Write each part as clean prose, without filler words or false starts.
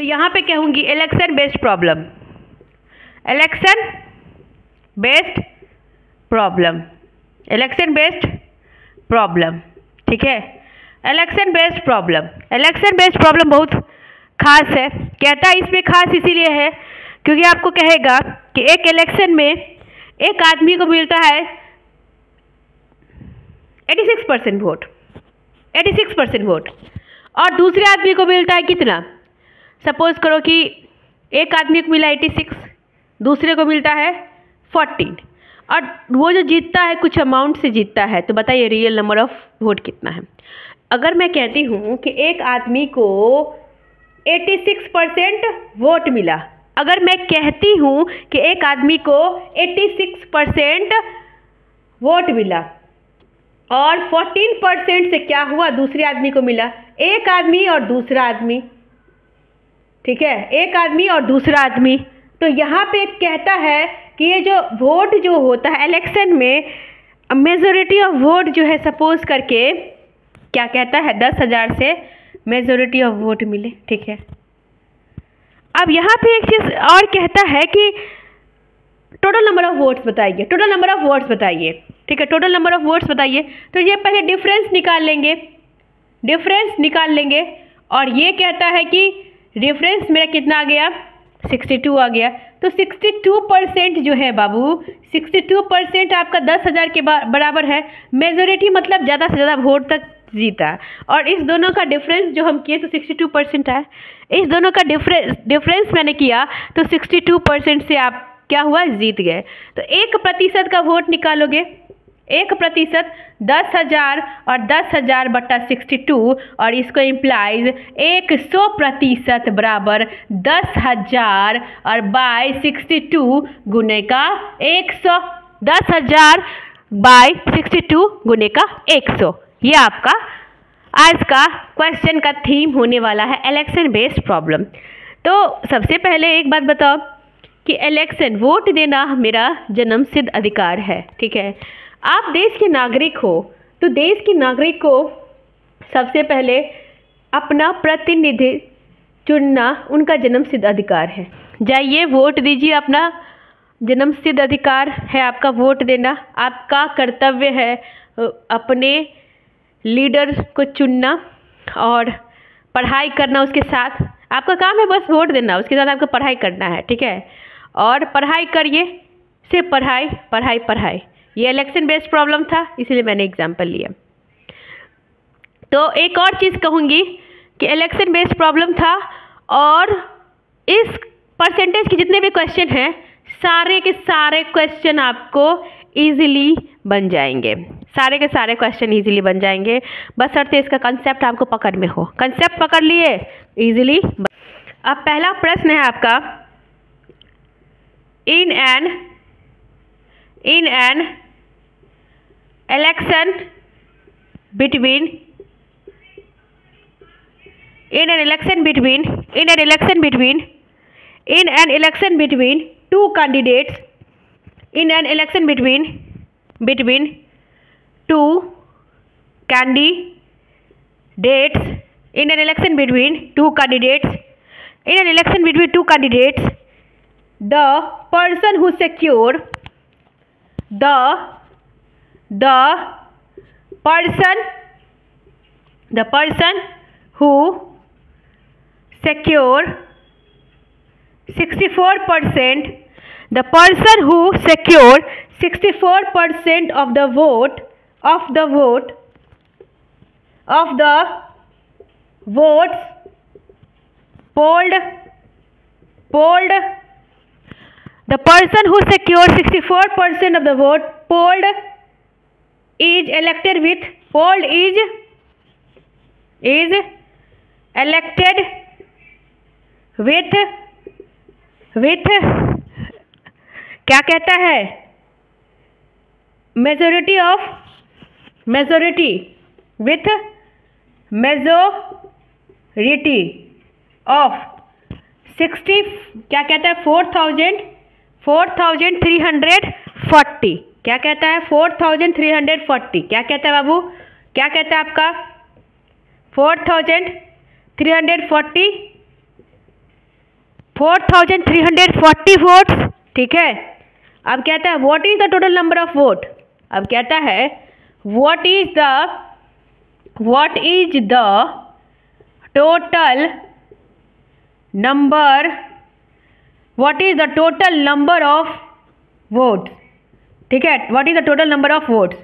तो यहाँ पे कहूँगी election based problem, election based problem, election based problem, ठीक है। Election based problem, election based problem बहुत खास है। कहता है इसमें खास इसीलिए है क्योंकि आपको कहेगा कि एक इलेक्शन में एक आदमी को मिलता है 86% वोट, 86% वोट, और दूसरे आदमी को मिलता है कितना। सपोज करो कि एक आदमी को मिला 86, दूसरे को मिलता है 14, और वो जो जीतता है कुछ अमाउंट से जीतता है। तो बताइए रियल नंबर ऑफ वोट कितना है। अगर मैं कहती हूँ कि एक आदमी को 86% वोट मिला, अगर मैं कहती हूँ कि एक आदमी को 86% वोट मिला और 14% से क्या हुआ, दूसरे आदमी को मिला, एक आदमी और दूसरा आदमी, ठीक है, एक आदमी और दूसरा आदमी। तो यहाँ पे कहता है कि ये जो वोट जो होता है इलेक्शन में, मेजॉरिटी ऑफ वोट जो है सपोज करके क्या कहता है 10,000 से मेजॉरिटी ऑफ वोट मिले, ठीक है। अब यहाँ पे एक चीज़ और कहता है कि टोटल नंबर ऑफ वोट्स बताइए, टोटल नंबर ऑफ वोट्स बताइए, ठीक है, टोटल नंबर ऑफ वोट्स बताइए। तो ये पहले डिफरेंस निकाल लेंगे, डिफरेंस निकाल लेंगे, और ये कहता है कि डिफरेंस मेरा कितना आ गया, 62 आ गया। तो 62% जो है बाबू, 62% आपका 10,000 के बराबर है। मेजॉरिटी मतलब ज़्यादा से ज़्यादा वोट तक जीता, और इस दोनों का डिफरेंस जो हम किए तो 62% है। इस दोनों का डिफरेंस मैंने किया तो 62% से आप क्या हुआ, जीत गए। तो 1% का वोट निकालोगे, 1%, 10,000 और 10,000 बटा 62, और इसको इम्प्लाइज 100% बराबर 10,000 और बाय 62 गुने का 100, 10,000 बाय 62 गुने का 100। ये आपका आज का क्वेश्चन का थीम होने वाला है, इलेक्शन बेस्ड प्रॉब्लम। तो सबसे पहले एक बात बताओ कि इलेक्शन, वोट देना मेरा जन्मसिद्ध अधिकार है, ठीक है। आप देश के नागरिक हो, तो देश के नागरिक को सबसे पहले अपना प्रतिनिधि चुनना उनका जन्मसिद्ध अधिकार है। जाइए वोट दीजिए, अपना जन्मसिद्ध अधिकार है आपका वोट देना। आपका कर्तव्य है अपने लीडर को चुनना और पढ़ाई करना उसके साथ। आपका काम है बस वोट देना, उसके साथ आपको पढ़ाई करना है, ठीक है। और पढ़ाई करिए, सिर्फ पढ़ाई पढ़ाई पढ़ाई। ये इलेक्शन बेस्ड प्रॉब्लम था, इसीलिए मैंने एग्जाम्पल लिया। तो एक और चीज़ कहूँगी कि इलेक्शन बेस्ड प्रॉब्लम था, और इस परसेंटेज के जितने भी क्वेश्चन हैं सारे के सारे क्वेश्चन आपको ईजिली बन जाएंगे, सारे के सारे क्वेश्चन ईजिली बन जाएंगे, बस शर्त इसका कंसेप्ट आपको पकड़ में हो। कंसेप्ट पकड़ लिए ईजिली। अब पहला प्रश्न है आपका, in an election between two candidates, in an election between two candidates, in an election between two candidates, the person who secure the person who secure 64%, the person who secured 64% of the votes polled, the person who secured 64% of the vote polled is elected with, polled is elected with क्या कहता है, majority with majority of 60, क्या कहता है 4,340, क्या कहता है 4,340, क्या कहता है बाबू, क्या कहता है आपका 4,340 4340 वोट्स, ठीक है। अब कहता है what is the total number of vote. अब कहता है what is the total number of votes, ठीक है। What is the total number of votes,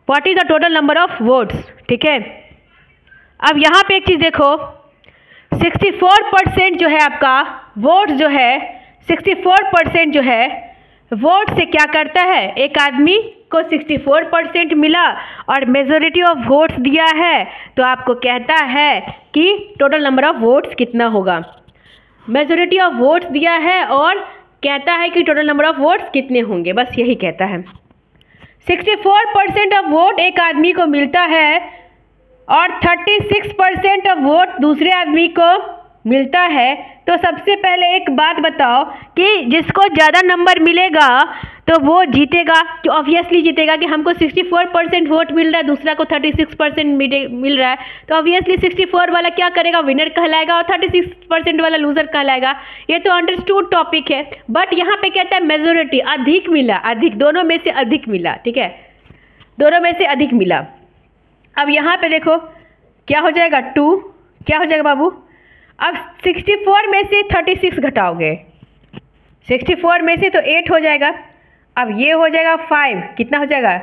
what is the total number of votes, ठीक है। अब यहाँ पे एक चीज़ देखो, 64% जो है आपका वोट जो है, 64% जो है वोट से क्या करता है, एक आदमी को 64% मिला और मेजॉरिटी ऑफ वोट्स दिया है, तो आपको कहता है कि टोटल नंबर ऑफ वोट्स कितना होगा। मेजॉरिटी ऑफ वोट्स दिया है और कहता है कि टोटल नंबर ऑफ वोट्स कितने होंगे, बस यही कहता है। 64% ऑफ वोट एक आदमी को मिलता है और 36% ऑफ वोट दूसरे आदमी को मिलता है, तो सबसे पहले एक बात बताओ कि जिसको ज़्यादा नंबर मिलेगा तो वो जीतेगा, कि ऑब्वियसली जीतेगा कि हमको 64% वोट मिल रहा है, दूसरा को 36% मिल रहा है, तो ऑब्वियसली 64 वाला क्या करेगा, विनर कहलाएगा और 36% वाला लूज़र कहलाएगा। ये तो अंडरस्टूड टॉपिक है। बट यहाँ पे कहता है मेजोरिटी, अधिक मिला, अधिक, दोनों में से अधिक मिला, ठीक है, दोनों में से अधिक मिला। अब यहाँ पे देखो क्या हो जाएगा, 2 क्या हो जाएगा बाबू। अब 64 में से 36 घटाओगे, 64 में से तो 8 हो जाएगा। अब ये हो जाएगा 5, कितना हो जाएगा,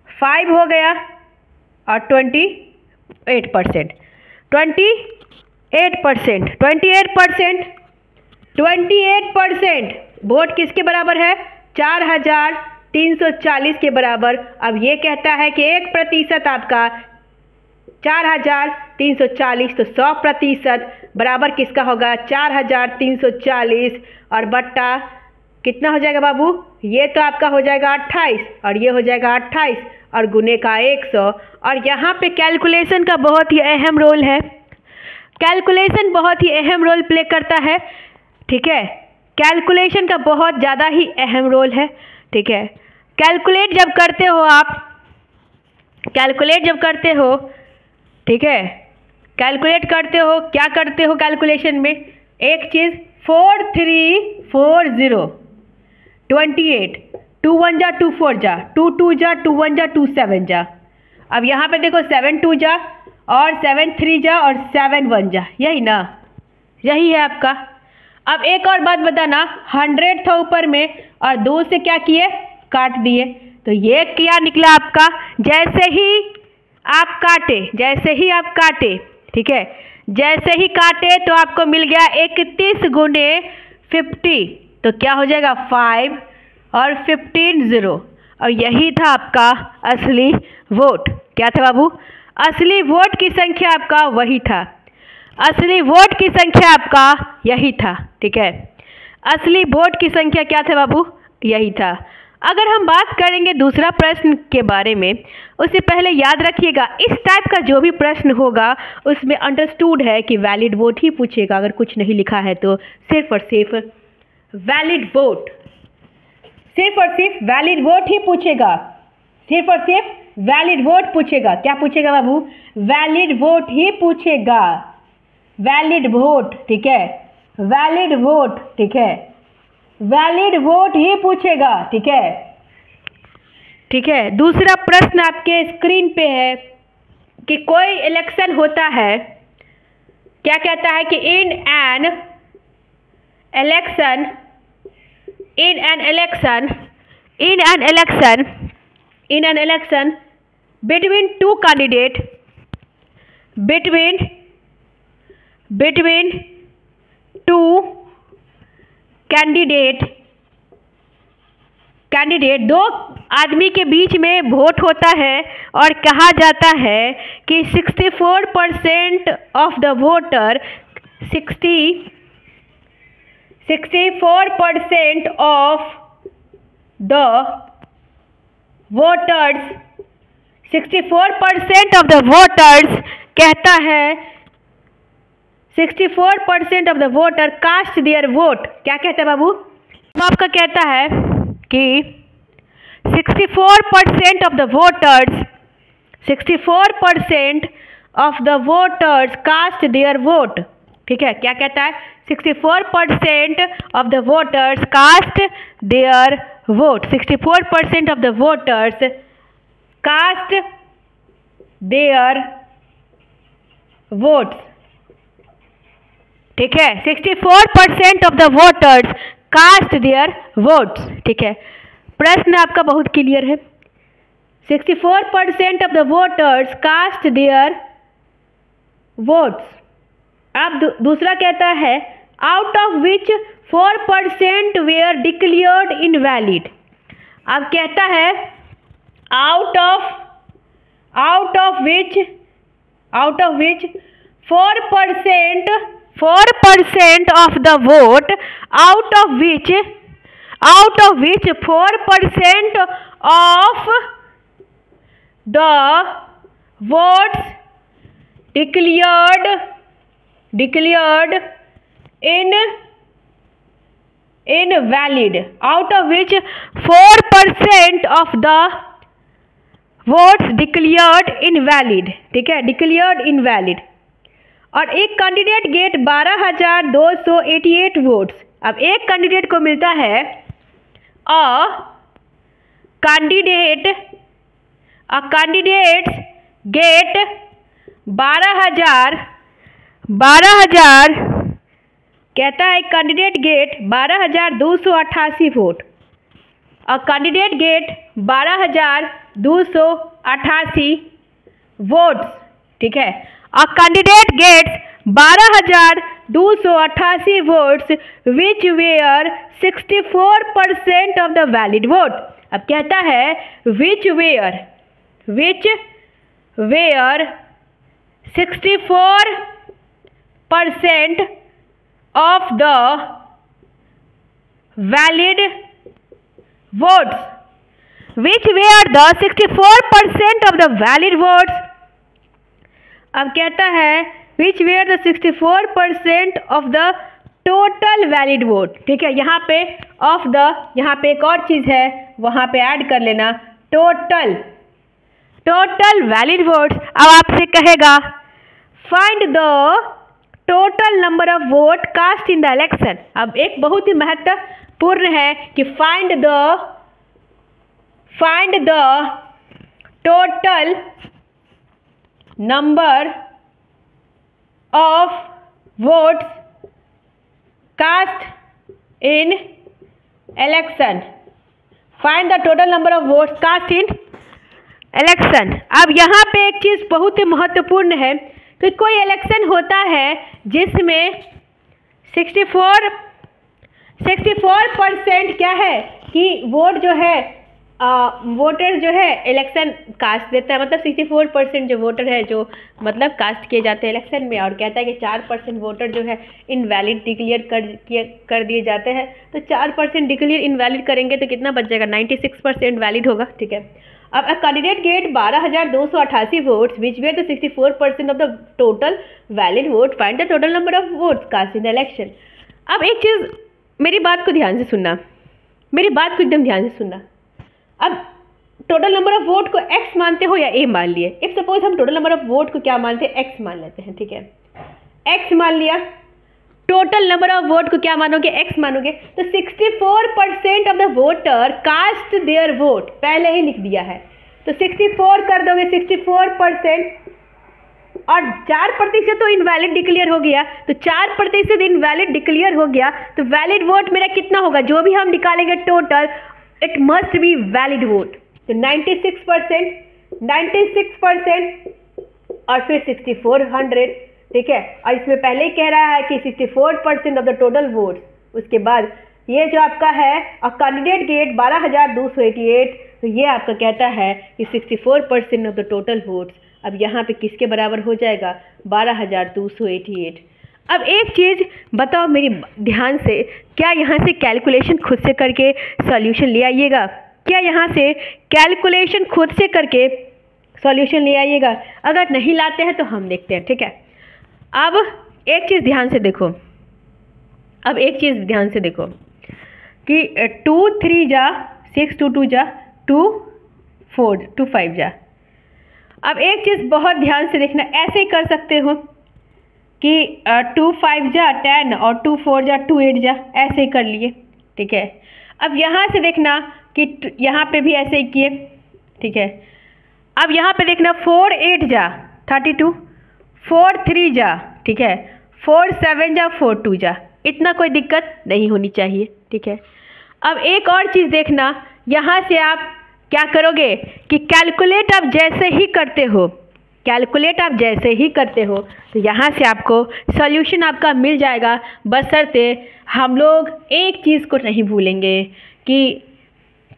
5 हो गया और 28%, 28% वोट किसके बराबर है, 4340 के बराबर। अब ये कहता है कि 1% आपका 4340, तो 100% बराबर किसका होगा, 4340 और बट्टा कितना हो जाएगा बाबू, ये तो आपका हो जाएगा 28 और ये हो जाएगा 28 और गुने का 100। और यहाँ पे कैलकुलेशन का बहुत ही अहम रोल है, कैलकुलेशन बहुत ही अहम रोल प्ले करता है, ठीक है। कैलकुलेशन का बहुत ज़्यादा ही अहम रोल है, ठीक है। कैलकुलेट जब करते हो आप, कैलकुलेट जब करते हो, ठीक है, कैलकुलेट करते हो, क्या करते हो कैलकुलेशन में, एक चीज़ 4340 28, 2 1 जा 2 4 जा, 2 2 जा 2 1 जा 2 7 जा। अब यहाँ पे देखो 7 2 जा और 7 3 जा और 7 1 जा, यही ना, यही है आपका। अब एक और बात बताना, 100 था ऊपर में और 2 से क्या किए, काट दिए, तो ये क्या निकला आपका, जैसे ही आप काटे, जैसे ही आप काटे, ठीक है, जैसे ही काटे तो आपको मिल गया 31 गुने 50, तो क्या हो जाएगा 5 और 15 0, और यही था आपका असली वोट। क्या था बाबू, असली वोट की संख्या आपका वही था, असली वोट की संख्या आपका यही था, ठीक है। असली वोट की संख्या क्या था बाबू, यही था। अगर हम बात करेंगे दूसरा प्रश्न के बारे में, उससे पहले याद रखिएगा इस टाइप का जो भी प्रश्न होगा उसमें अंडरस्टूड है कि वैलिड वोट ही पूछेगा, अगर कुछ नहीं लिखा है तो सिर्फ और सिर्फ वैलिड वोट, सिर्फ और सिर्फ वैलिड वोट ही पूछेगा, सिर्फ और सिर्फ वैलिड वोट पूछेगा। क्या पूछेगा बाबू, वैलिड वोट ही पूछेगा, वैलिड वोट, ठीक है, वैलिड वोट, ठीक है, वैलिड वोट ही पूछेगा, ठीक है, ठीक है। दूसरा प्रश्न आपके स्क्रीन पे है कि कोई इलेक्शन होता है, क्या कहता है कि in an election between two candidate, between two candidate, दो आदमी के बीच में वोट होता है और कहा जाता है कि 64% of the voter, 64% of the voters, 64% of the voters कहता है 64% of the voter cast their vote. क्या कहता है बाबू, आपका कहता है कि 64% of the voters, 64% of the voters cast their vote, ठीक है, क्या कहता है? 64% of the voters cast their vote. 64% of the voters cast their votes. ठीक है, 64% of the voters cast their votes. ठीक है, प्रश्न आपका बहुत क्लियर है। 64% of the voters cast their votes. अब दूसरा कहता है out of which 4% were declared invalid. अब कहता है out of which 4% of the vote, out of which 4% of the votes declared invalid, out of which 4% of the votes declared invalid। ठीक है, declared invalid। और एक कैंडिडेट गेट 12,288 वोट्स। अब एक candidate को मिलता है कैंडिडेट्स गेट 12,000 कहता है कैंडिडेट गेट 12,288 वोट। और कैंडिडेट गेट 12,288 वोट्स। ठीक है, और candidate gets 12,288 votes which were 64% of the valid vote. अब कहता है which were 64% of the valid votes, which were the 64% of the valid votes। अब कहता है which were the 64% of the total valid vote। ठीक है, यहाँ पे ऑफ द, यहाँ पे एक और चीज़ है, वहाँ पे ऐड कर लेना टोटल वैलिड वोट्स। अब आपसे कहेगा find the total number of vote cast in the election. अब एक बहुत ही महत्वपूर्ण है कि find the total number of votes cast in election. Find the total number of votes cast in election. अब यहाँ पे एक चीज़ बहुत ही महत्वपूर्ण है कि कोई इलेक्शन होता है जिसमें 64% क्या है कि वोट जो है वोटर जो है इलेक्शन कास्ट देता है, मतलब 64% जो वोटर है जो मतलब कास्ट किए जाते हैं इलेक्शन में। और कहता है कि 4% वोटर जो है इनवैलिड डिक्लेयर कर दिए जाते हैं। तो 4% डिक्लेयर इनवैलिड करेंगे तो कितना बच जाएगा? 96% वैलिड होगा। ठीक है, अब a candidate get 12,288 votes which were the 64% of the total valid vote. Find the total number of votes cast in the election. अब एक चीज़, मेरी बात को ध्यान से सुनना, मेरी बात को एकदम ध्यान से सुनना। अब टोटल नंबर ऑफ वोट को x मानते हो या a मान लिए। इफ सपोज हम टोटल नंबर ऑफ वोट को क्या मानते हैं? x मान लेते हैं। ठीक है, x मान लिया। टोटल नंबर ऑफ वोट को क्या मानोगे? x मानोगे। तो 64% of the voter cast their vote पहले ही लिख दिया है, तो 64 कर दोगे 64%, और 4% तो इनवैलिड डिक्लेयर हो गया। तो 4% इनवैलिड डिक्लेयर हो गया तो वैलिड वोट मेरा कितना होगा? जो भी हम निकालेंगे total, it must be valid vote. तो 96% और फिर 6400। ठीक है, और इसमें पहले ही कह रहा है कि 64% ऑफ द टोटल वोट। उसके बाद ये जो आपका है और कैंडिडेट गेट 12,288, तो ये आपका कहता है कि 64% ऑफ द टोटल वोट्स। अब यहाँ पे किसके बराबर हो जाएगा? 12,288। अब एक चीज़ बताओ मेरी ध्यान से, क्या यहाँ से कैलकुलेशन खुद से करके सॉल्यूशन ले आइएगा? क्या यहाँ से कैलकुलेशन खुद से करके सॉल्यूशन ले आइएगा? अगर नहीं लाते हैं तो हम देखते हैं। ठीक है, अब एक चीज़ ध्यान से देखो, कि 2 3 जा 6, 2 2 जा 2 4 2 5 जा। अब एक चीज़ बहुत ध्यान से देखना, ऐसे ही कर सकते हो कि 2 5 जा 10 और 2 4 जा 2 8 जा, ऐसे ही कर लिए। ठीक है, अब यहाँ से देखना कि यहाँ पे भी ऐसे ही किए। ठीक है, अब यहाँ पे देखना 4 8 जा 32, 4 3 जा, ठीक है, 4 7 जा 4 2 जा, इतना कोई दिक्कत नहीं होनी चाहिए। ठीक है, अब एक और चीज़ देखना, यहाँ से आप क्या करोगे कि कैलकुलेट आप जैसे ही करते हो, कैलकुलेट आप जैसे ही करते हो तो यहाँ से आपको सॉल्यूशन आपका मिल जाएगा। बशर्ते हम लोग एक चीज़ को नहीं भूलेंगे कि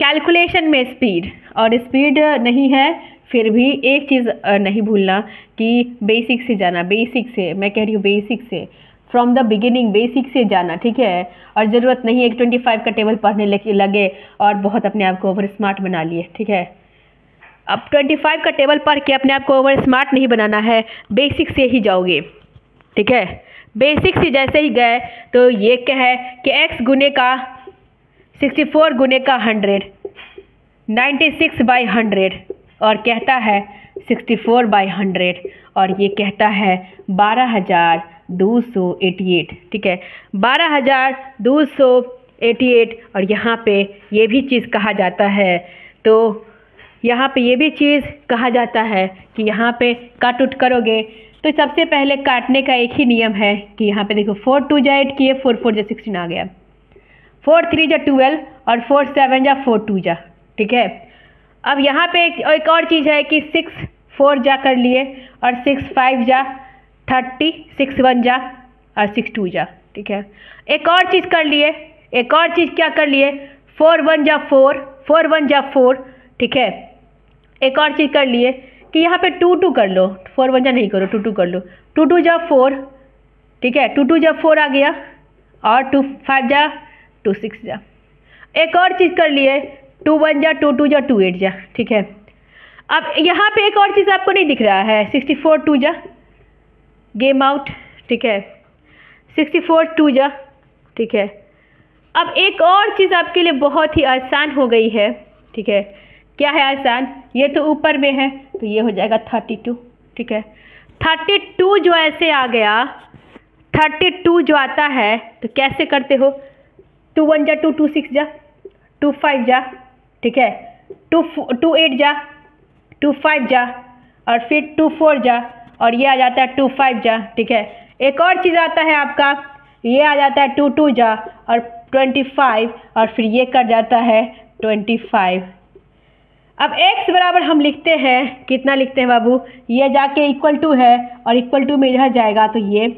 कैलकुलेशन में स्पीड, और स्पीड नहीं है फिर भी एक चीज़ नहीं भूलना कि बेसिक से जाना, बेसिक से, मैं कह रही हूँ बेसिक से, फ्रॉम द बिगिनिंग बेसिक से जाना। ठीक है, और ज़रूरत नहीं है कि 25 का टेबल पढ़ने लगे और बहुत अपने आप को ओवर स्मार्ट बना लिए। ठीक है, अब 25 का टेबल पढ़ के अपने आप को ओवर स्मार्ट नहीं बनाना है, बेसिक से ही जाओगे। ठीक है, बेसिक से जैसे ही गए तो ये क्या है कि x गुने का 64 गुने का 100, 96/100, और कहता है 64/100, और ये कहता है 12,288। ठीक है, 12,288, और यहाँ पे ये भी चीज़ कहा जाता है, तो यहाँ पे ये भी चीज़ कहा जाता है कि यहाँ पे काट उठ करोगे तो सबसे पहले काटने का एक ही नियम है कि यहाँ पे देखो 4 2 जा 8 किए, 4 4 जा 16 आ गया, 4 3 जा 12 और 4 7 जा 4 2 जा। ठीक है, अब यहाँ पे एक और चीज़ है कि 6 4 जा कर लिए, और 6 5 जा 30, 6 1 जा और 6 2 जा। ठीक है, एक और चीज़ कर लिए, एक और चीज़ क्या कर लिए, 4 1 जा 4, 4 1 जा 4। ठीक है, एक और चीज़ कर लिए कि यहाँ पे 2 2 कर लो, 4 1 जा नहीं करो, 2 2 कर लो, 2 2 जा 4। ठीक है, 2 2 जा 4 आ गया, और 2 5 जा 2 6 जा। एक और चीज़ कर लिए, 2 1 जा 2 2 जा 2 8 जा। ठीक है, अब यहाँ पे एक और चीज़ आपको नहीं दिख रहा है, 64 2 जा, गेम आउट। ठीक है, 64 2 जा। ठीक है, अब एक और चीज़ आपके लिए बहुत ही आसान हो गई है। ठीक है, क्या है आसान, ये तो ऊपर में है तो ये हो जाएगा 32। ठीक है, 32 जो ऐसे आ गया, 32 जो आता है तो कैसे करते हो, 2 1 जा 2 2 6 जा, 2 5 जा। ठीक है, 2 8 जा, 2 5 जा, और फिर 2 4 जा, और ये आ जाता है 2 5 जा। ठीक है, एक और चीज़ आता है आपका, ये आ जाता है 2 2 जा और 25, और फिर ये कर जाता है 25। अब x बराबर हम लिखते हैं, कितना लिखते हैं बाबू, ये जाके इक्वल टू है और इक्वल टू में इधर जाएगा तो ये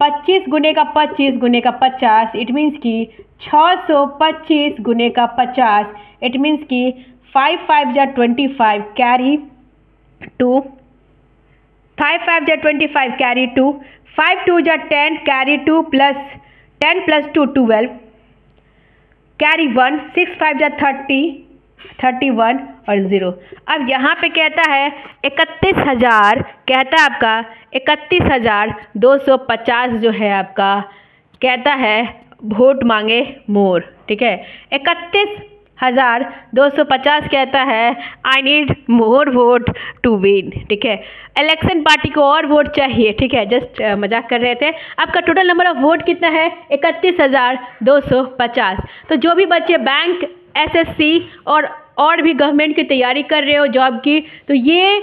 25 गुने का 25 गुने का 50, इट मीन्स कि 625 गुने का 50, इट मीन्स कि 5 5 जा 25 कैरी 2, 5 5 जा 25 कैरी 2, 5 2 जा 10 कैरी 2 प्लस 10 प्लस 2 12 कैरी 1, 6 5 जा 30 31 और 0। अब यहाँ पे कहता है 31,000, कहता है आपका 31,250 जो है आपका, कहता है वोट मांगे मोर। ठीक है, 31,250 कहता है I need more vote to win. ठीक है, इलेक्शन पार्टी को और वोट चाहिए। ठीक है, जस्ट मजाक कर रहे थे। आपका टोटल नंबर ऑफ वोट कितना है, 31,250। तो जो भी बच्चे बैंक, एसएससी और भी गवर्नमेंट की तैयारी कर रहे हो जॉब की, तो ये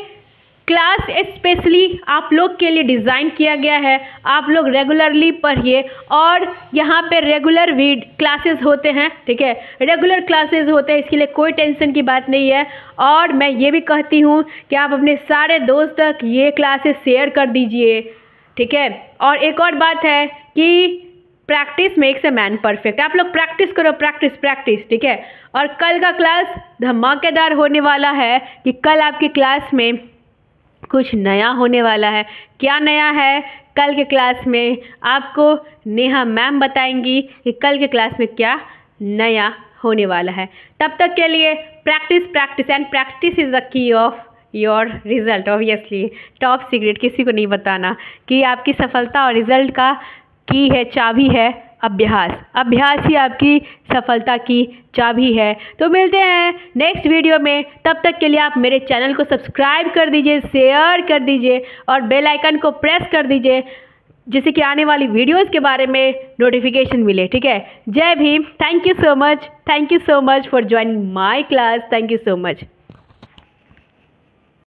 क्लास स्पेशली आप लोग के लिए डिज़ाइन किया गया है। आप लोग रेगुलरली पढ़िए, और यहाँ पे रेगुलर भी क्लासेस होते हैं। ठीक है, रेगुलर क्लासेस होते हैं, इसके लिए कोई टेंशन की बात नहीं है। और मैं ये भी कहती हूँ कि आप अपने सारे दोस्त तक ये क्लासेस शेयर कर दीजिए। ठीक है, और एक और बात है कि practice makes a man perfect. आप लोग प्रैक्टिस करो, प्रैक्टिस प्रैक्टिस। ठीक है, और कल का क्लास धमाकेदार होने वाला है कि कल आपकी क्लास में कुछ नया होने वाला है। क्या नया है, कल के क्लास में आपको नेहा मैम बताएंगी कि कल के क्लास में क्या नया होने वाला है। तब तक के लिए practice practice and practice is the key of your result. Obviously top secret, किसी को नहीं बताना कि आपकी सफलता और रिजल्ट का की है, चाबी है अभ्यास। अभ्यास ही आपकी सफलता की चाबी है। तो मिलते हैं नेक्स्ट वीडियो में, तब तक के लिए आप मेरे चैनल को सब्सक्राइब कर दीजिए, शेयर कर दीजिए और बेल आइकन को प्रेस कर दीजिए जिससे कि आने वाली वीडियोस के बारे में नोटिफिकेशन मिले। ठीक है, जय Bhim. Thank you so much for joining my class. Thank you so much.